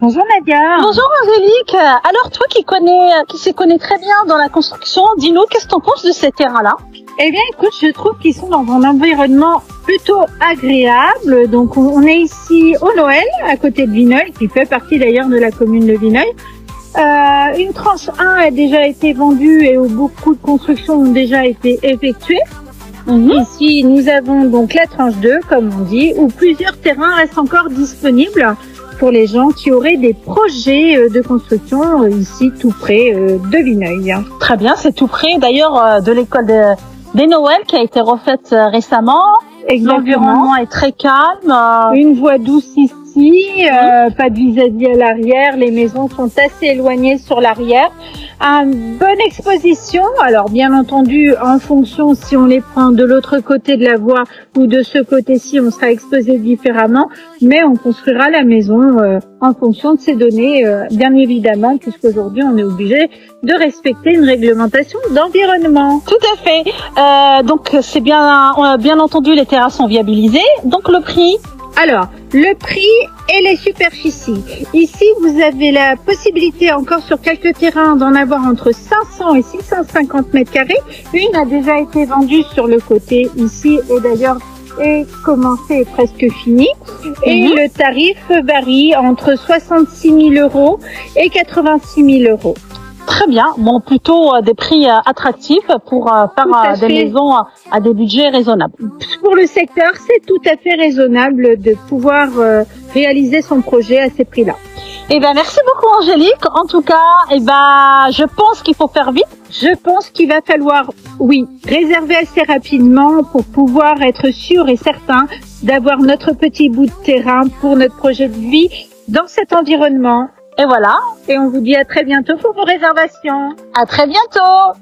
Bonjour Nadia. Bonjour Angélique. Alors toi qui s'y connais très bien dans la construction, dis-nous, qu'est-ce que tu en penses de ces terrains-là? Eh bien écoute, je trouve qu'ils sont dans un environnement plutôt agréable. Donc on est ici au Noël, à côté de Vineuil, qui fait partie d'ailleurs de la commune de Vineuil. Une tranche 1 a déjà été vendue et où beaucoup de constructions ont déjà été effectuées. Ici, nous avons donc la tranche 2, comme on dit, où plusieurs terrains restent encore disponibles pour les gens qui auraient des projets de construction ici tout près de Vineuil. Très bien, c'est tout près d'ailleurs de l'école des Noël qui a été refaite récemment. L'environnement est très calme. Une voie douce ici, pas de vis-à-vis à l'arrière, les maisons sont assez éloignées sur l'arrière. Une bonne exposition, alors bien entendu en fonction si on les prend de l'autre côté de la voie ou de ce côté-ci, on sera exposé différemment, mais on construira la maison en fonction de ces données, bien évidemment, puisqu'aujourd'hui on est obligé de respecter une réglementation d'environnement. Tout à fait. Donc c'est bien entendu, les terrasses sont viabilisées. Donc le prix? Alors, le prix et les superficies. Ici, vous avez la possibilité encore sur quelques terrains d'en avoir entre 500 et 650 mètres carrés. Une a déjà été vendue sur le côté ici et d'ailleurs est commencée et presque finie. Et le tarif varie entre 66 000 € et 86 000 €. Très bien, bon, plutôt des prix attractifs pour faire des maisons à des budgets raisonnables. Pour le secteur, c'est tout à fait raisonnable de pouvoir réaliser son projet à ces prix-là. Eh ben, merci beaucoup Angélique. En tout cas, je pense qu'il faut faire vite. Je pense qu'il va falloir, oui, réserver assez rapidement pour pouvoir être sûr et certain d'avoir notre petit bout de terrain pour notre projet de vie dans cet environnement. Et voilà. Et on vous dit à très bientôt pour vos réservations. À très bientôt.